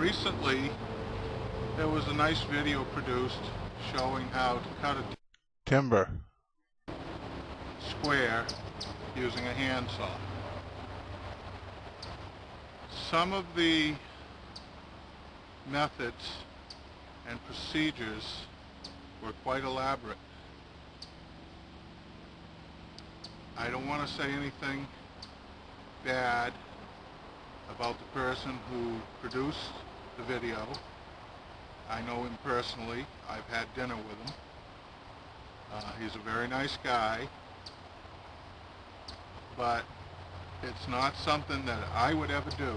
Recently, there was a nice video produced showing how to cut a timber square using a handsaw. Some of the methods and procedures were quite elaborate. I don't want to say anything bad about the person who produced the video. I know him personally. I've had dinner with him. He's a very nice guy, but it's not something that I would ever do.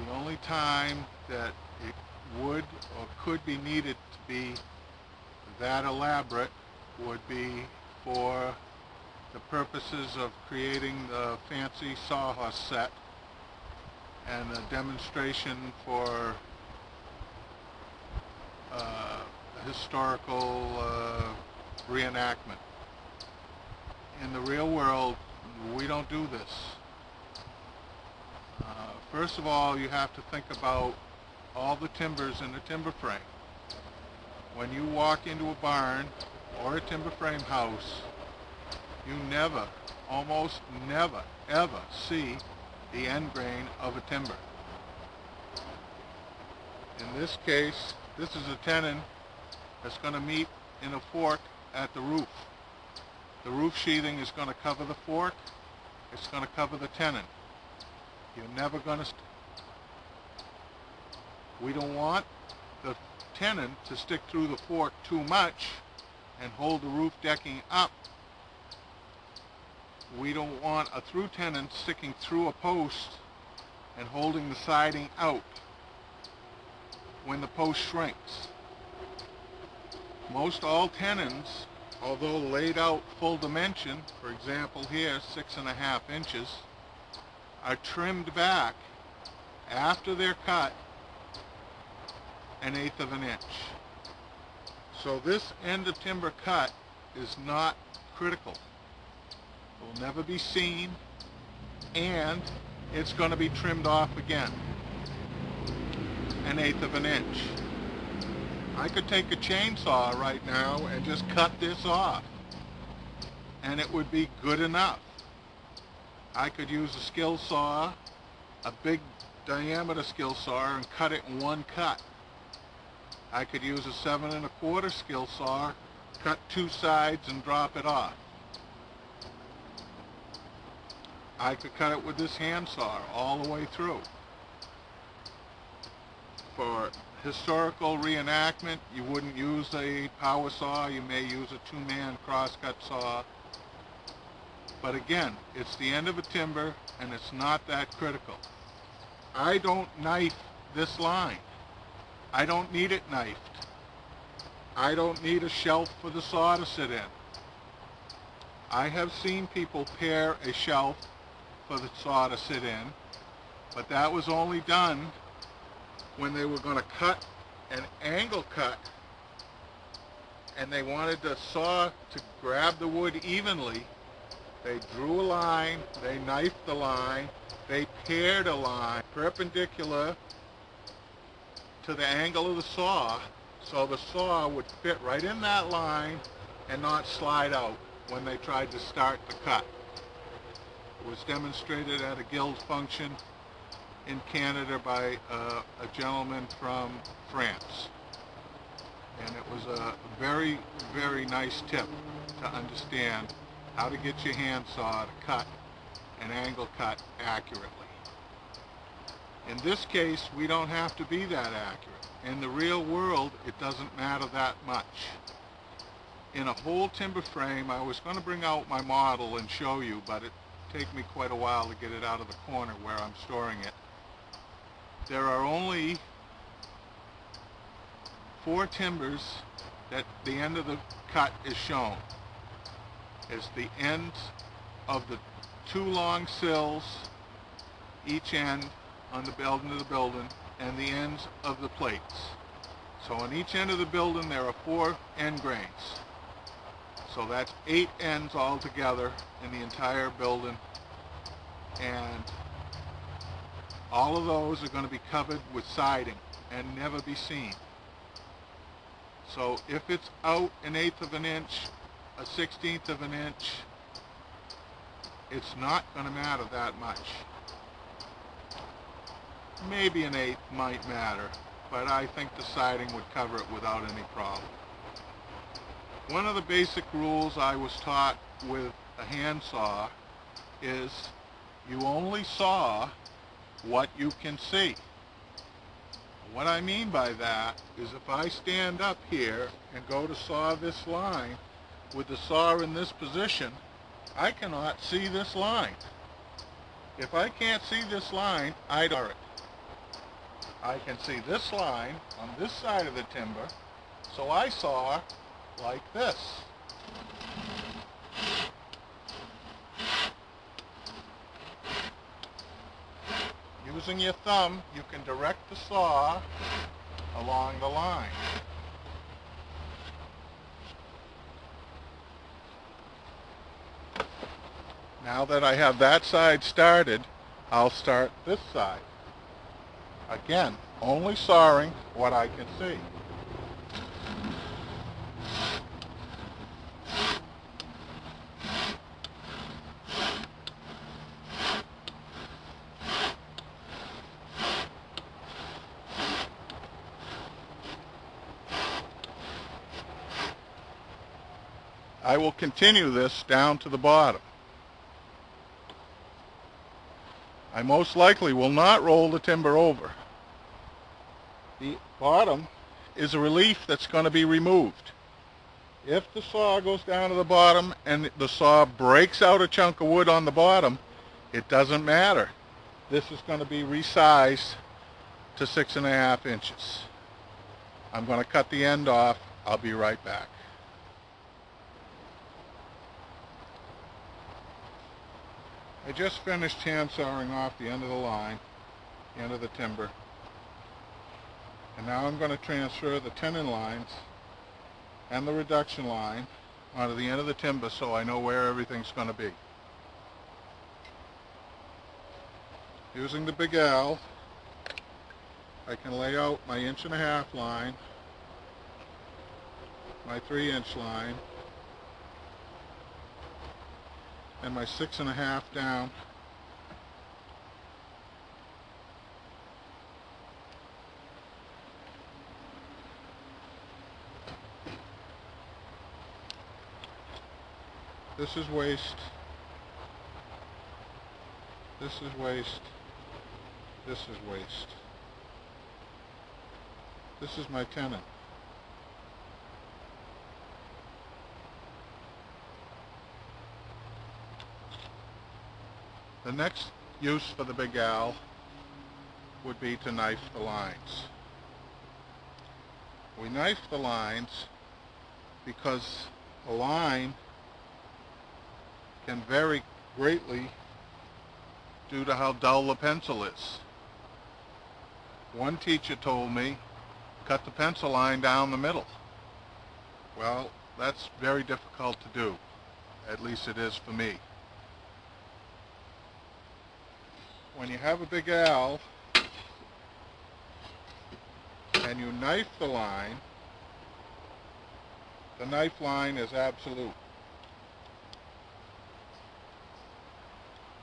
The only time that it would or could be needed to be that elaborate would be for the purposes of creating the fancy sawhorse set and a demonstration for historical reenactment. In the real world, we don't do this. First of all, you have to think about all the timbers in the timber frame. When you walk into a barn or a timber frame house, you never, almost never, ever see the end grain of a timber. In this case, this is a tenon that's going to meet in a fork at the roof. The roof sheathing is going to cover the fork. It's going to cover the tenon. You're never going to... We don't want the tenon to stick through the fork too much and hold the roof decking up. We don't want a through tenon sticking through a post and holding the siding out when the post shrinks. Most all tenons, although laid out full dimension, for example here 6.5 inches, are trimmed back after they're cut 1/8 of an inch. So this end of timber cut is not critical. It will never be seen, and it's going to be trimmed off again 1/8 of an inch. I could take a chainsaw right now and just cut this off, and it would be good enough. I could use a skill saw, a big diameter skill saw, and cut it in one cut. I could use a 7 1/4 skill saw, cut 2 sides and drop it off. I could cut it with this handsaw all the way through. For historical reenactment, you wouldn't use a power saw. You may use a 2-man crosscut saw. But again, it's the end of a timber, and it's not that critical. I don't knife this line. I don't need it knifed. I don't need a shelf for the saw to sit in. I have seen people pair a shelf for the saw to sit in, but that was only done when they were going to cut an angle cut and they wanted the saw to grab the wood evenly. They drew a line, they knifed the line, they paired a line perpendicular to the angle of the saw, so the saw would fit right in that line and not slide out when they tried to start the cut. It was demonstrated at a guild function in Canada by a gentleman from France. And it was a very, very nice tip to understand how to get your handsaw to cut an angle cut accurately. In this case, we don't have to be that accurate. In the real world, it doesn't matter that much. In a whole timber frame, I was going to bring out my model and show you, but it take me quite a while to get it out of the corner where I'm storing it. There are only 4 timbers that the end of the cut is shown. It's the ends of the 2 long sills, each end on the building of the building, and the ends of the plates. So on each end of the building there are 4 end grains. So that's 8 ends altogether in the entire building, and All of those are going to be covered with siding and never be seen. So if it's out 1/8 of an inch, 1/16 of an inch, it's not going to matter that much. Maybe 1/8 might matter, but I think the siding would cover it without any problem. One of the basic rules I was taught with a handsaw is you only saw what you can see. What I mean by that is if I stand up here and go to saw this line with the saw in this position, I cannot see this line. If I can't see this line, I don't. I can see this line on this side of the timber, so I saw like this. Using your thumb, you can direct the saw along the line. Now that I have that side started, I'll start this side. Again, only sawing what I can see. I will continue this down to the bottom. I most likely will not roll the timber over. The bottom is a relief that's going to be removed. If the saw goes down to the bottom and the saw breaks out a chunk of wood on the bottom, it doesn't matter. This is going to be resized to 6.5 inches. I'm going to cut the end off. I'll be right back. I just finished hand sawing off the end of the line, the end of the timber. And now I'm going to transfer the tenon lines and the reduction line onto the end of the timber so I know where everything's going to be. Using the Big L, I can lay out my 1.5 inch line, my 3-inch line, and my 6.5 down. This is waste. This is waste. This is waste. This is my tenon. The next use for the Big L would be to knife the lines. We knife the lines because a line can vary greatly due to how dull the pencil is. One teacher told me, cut the pencil line down the middle. Well, that's very difficult to do. At least it is for me. When you have a Big L and you knife the line, the knife line is absolute.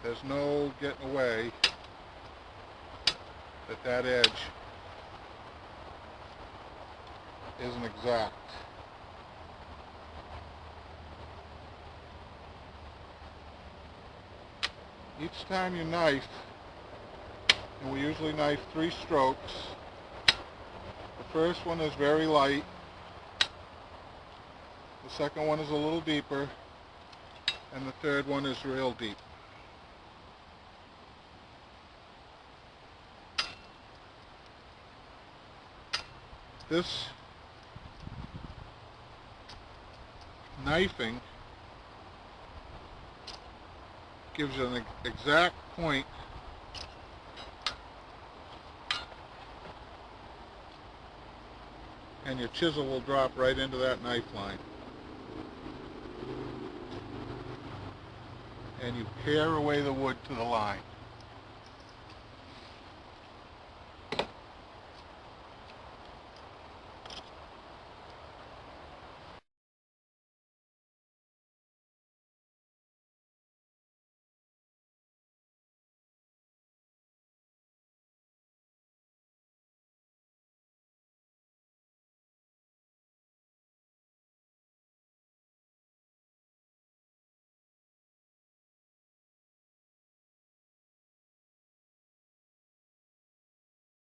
There's no getting away that edge isn't exact. Each time you knife, and we usually knife 3 strokes, the first one is very light, the second one is a little deeper, and the third one is real deep. This knifing gives you an exact point and your chisel will drop right into that knife line. And you pare away the wood to the line.